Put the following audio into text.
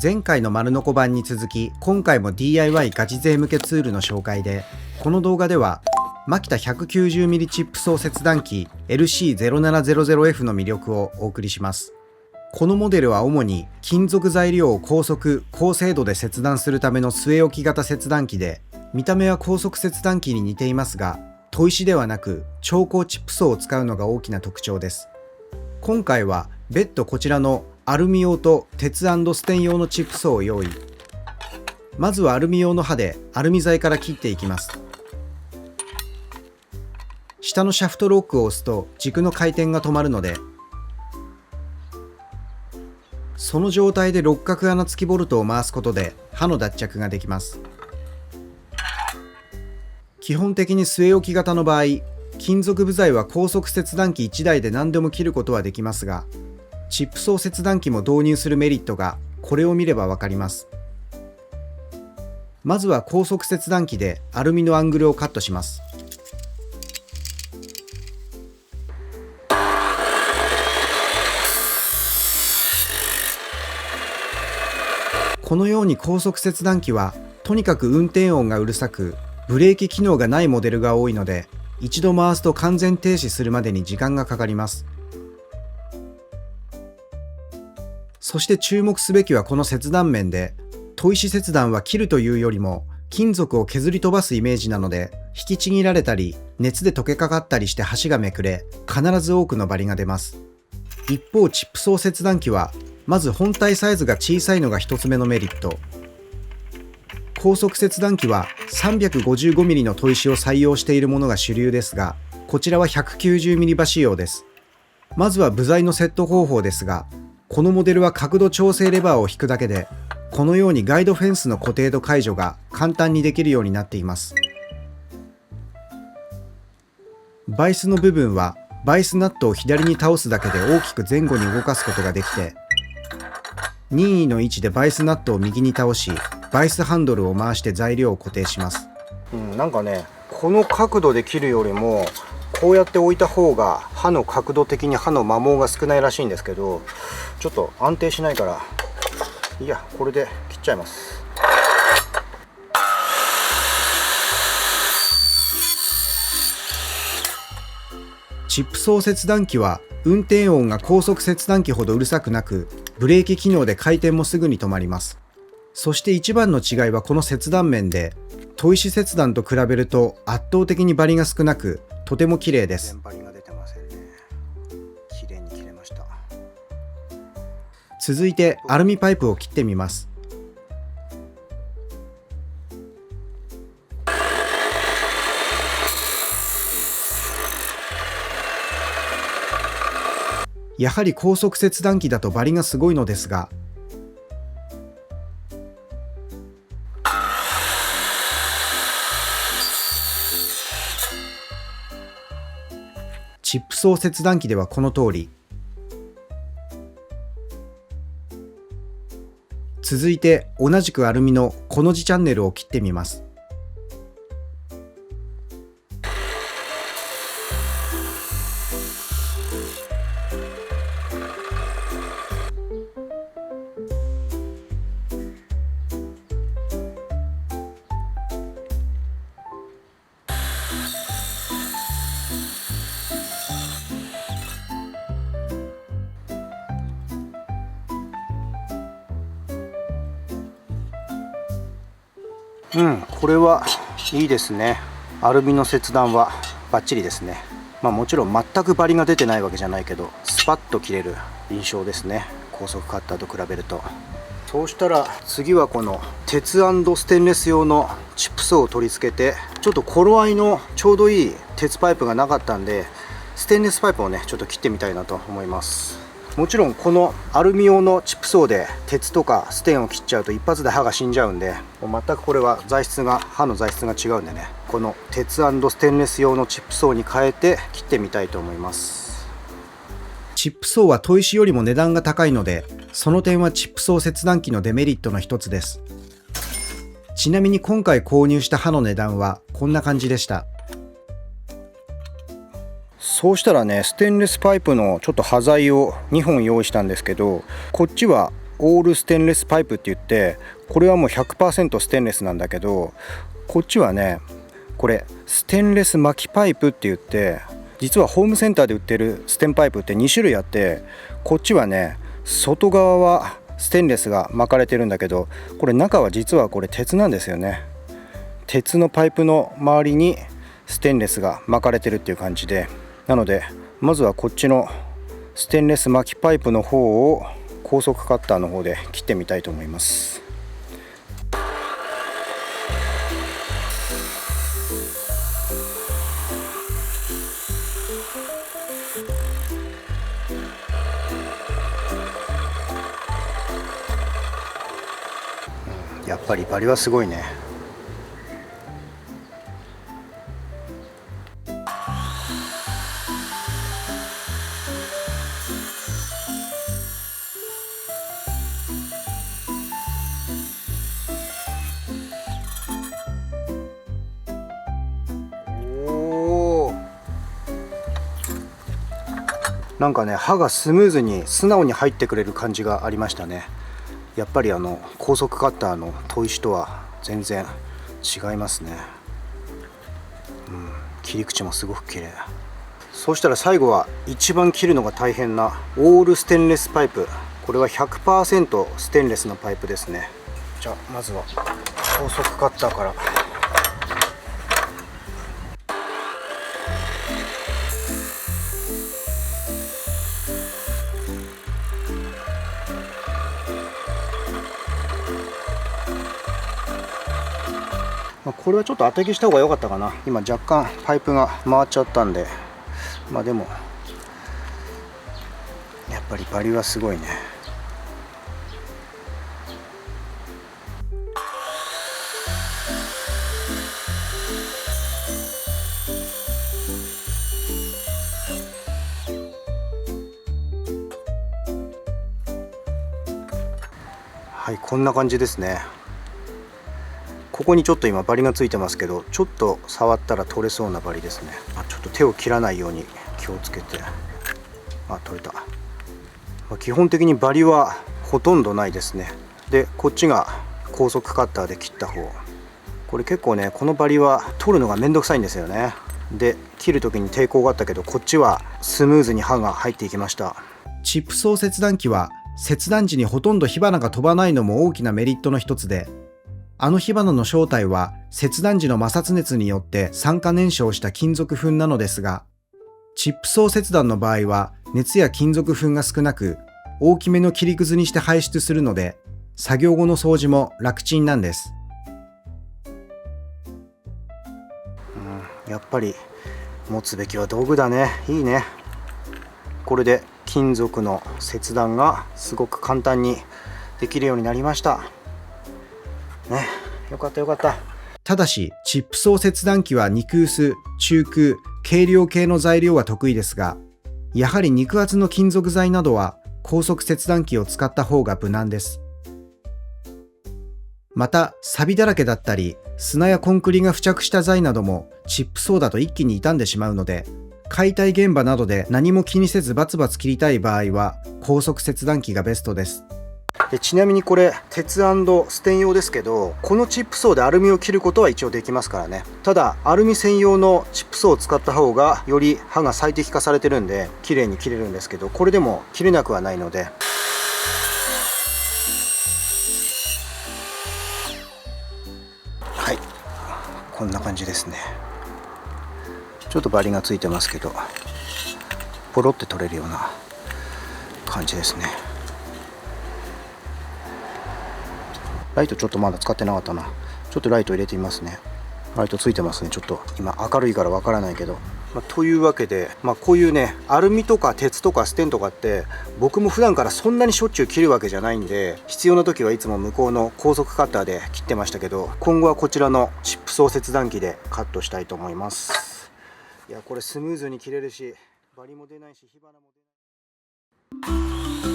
前回の丸のこ版に続き、今回も DIY ガチ勢向けツールの紹介で、この動画ではマキタ 190mm チップ層切断機 LC0700F の魅力をお送りします。このモデルは主に金属材料を高速・高精度で切断するための据え置き型切断機で、見た目は高速切断機に似ていますが、砥石ではなく超高チップ層を使うのが大きな特徴です。今回は別途こちらのアルミ用と鉄&ステン用のチップ層を用意。まずはアルミ用の刃でアルミ材から切っていきます。下のシャフトロックを押すと軸の回転が止まるので、その状態で六角穴付きボルトを回すことで刃の脱着ができます。基本的に据え置き型の場合、金属部材は高速切断機1台で何でも切ることはできますが、チップ層切断機も導入するメリットがこれを見ればわかります。まずは高速切断機でアルミのアングルをカットします。このように高速切断機はとにかく運転音がうるさく、ブレーキ機能がないモデルが多いので、一度回すと完全停止するまでに時間がかかります。そして注目すべきはこの切断面で、砥石切断は切るというよりも金属を削り飛ばすイメージなので、引きちぎられたり熱で溶けかかったりして端がめくれ、必ず多くのバリが出ます。一方チップ層切断機はまず本体サイズが小さいのが一つ目のメリット。高速切断機は 355mm の砥石を採用しているものが主流ですが、こちらは 190mm 刃仕様です。まずは部材のセット方法ですが、このモデルは角度調整レバーを引くだけで、このようにガイドフェンスの固定と解除が簡単にできるようになっています。バイスの部分はバイスナットを左に倒すだけで大きく前後に動かすことができて、任意の位置でバイスナットを右に倒し、バイスハンドルを回して材料を固定します。なんかね、この角度で切るよりもこうやって置いた方が刃の角度的に刃の摩耗が少ないらしいんですけど、ちょっと安定しないから、いや、これで切っちゃいます。チップ層切断機は運転音が高速切断機ほどうるさくなく、ブレーキ機能で回転もすぐに止まります。そして一番の違いはこの切断面で、砥石切断と比べると圧倒的にバリが少なく、とても綺麗です。バリが出てませんね。綺麗に切れました。続いてアルミパイプを切ってみます。やはり高速切断機だとバリがすごいのですが、チップ層切断機ではこの通り。続いて同じくアルミのコの字チャンネルを切ってみます。これはいいですね。アルミの切断はバッチリですね。もちろん全くバリが出てないわけじゃないけど、スパッと切れる印象ですね。高速カッターと比べると。そうしたら次はこの鉄&ステンレス用のチップ層を取り付けて、ちょっと頃合いのちょうどいい鉄パイプがなかったんで、ステンレスパイプをねちょっと切ってみたいなと思います。もちろんこのアルミ用のチップ層で鉄とかステンを切っちゃうと一発で刃が死んじゃうんで、全くこれは刃の材質が違うんでね、この鉄&ステンレス用のチップ層に変えて切ってみたいと思います。チップ層は砥石よりも値段が高いので、その点はチップ層切断機のデメリットの一つです。ちなみに今回購入した刃の値段はこんな感じでした。そうしたらね、ステンレスパイプのちょっと端材を2本用意したんですけど、こっちはオールステンレスパイプって言って、これはもう 100% ステンレスなんだけど、こっちはねこれステンレス巻きパイプって言って、実はホームセンターで売ってるステンパイプって2種類あって、こっちはね外側はステンレスが巻かれてるんだけど、これ中は実はこれ鉄なんですよね。鉄のパイプの周りにステンレスが巻かれてるっていう感じで、なのでまずはこっちのステンレス巻きパイプの方を高速カッターの方で切ってみたいと思います。やっぱりバリはすごいね。なんかね刃がスムーズに素直に入ってくれる感じがありましたね。やっぱり高速カッターの砥石とは全然違いますね。切り口もすごく綺麗。そうしたら最後は一番切るのが大変なオールステンレスパイプ。これは 100% ステンレスのパイプですね。じゃあまずは高速カッターから。これはちょっと当て消した方が良かったかな。今若干パイプが回っちゃったんで、でもやっぱりバリはすごいね。はい、こんな感じですね。ここにちょっと今バリがついてますけど、ちょっと触ったら取れそうなバリですね。ちょっと手を切らないように気をつけて。取れた。基本的にバリはほとんどないですね。でこっちが高速カッターで切った方。これ結構ねこのバリは取るのがめんどくさいんですよね。で切る時に抵抗があったけど、こっちはスムーズに刃が入っていきました。チップソー切断機は切断時にほとんど火花が飛ばないのも大きなメリットの一つで、あの火花の正体は切断時の摩擦熱によって酸化燃焼した金属粉なのですが、チップソー切断の場合は熱や金属粉が少なく、大きめの切りくずにして排出するので、作業後の掃除も楽ちんなんです。やっぱり持つべきは道具だね。いいね。これで金属の切断がすごく簡単にできるようになりましたね。よかったよかった。ただしチップソー切断機は肉薄、中空、軽量系の材料は得意ですが、やはり肉厚の金属材などは高速切断機を使った方が無難です。また錆だらけだったり砂やコンクリが付着した材などもチップソーだと一気に傷んでしまうので、解体現場などで何も気にせずバツバツ切りたい場合は高速切断機がベストです。ちなみにこれ鉄&ステン用ですけど、このチップソーでアルミを切ることは一応できますからね。ただアルミ専用のチップソーを使った方がより刃が最適化されてるんで綺麗に切れるんですけど、これでも切れなくはないので。はい、こんな感じですね。ちょっとバリがついてますけど、ポロって取れるような感じですね。ライトちょっとまだ使ってなかったな。ちょっとライト入れてみますね。ライトついてますね。ちょっと今明るいからわからないけど、というわけで、こういうねアルミとか鉄とかステンとかって僕も普段からそんなにしょっちゅう切るわけじゃないんで、必要な時はいつも向こうの高速カッターで切ってましたけど、今後はこちらのチップソー切断機でカットしたいと思います。いやこれスムーズに切れるし、バリも出ないし火花も出ない。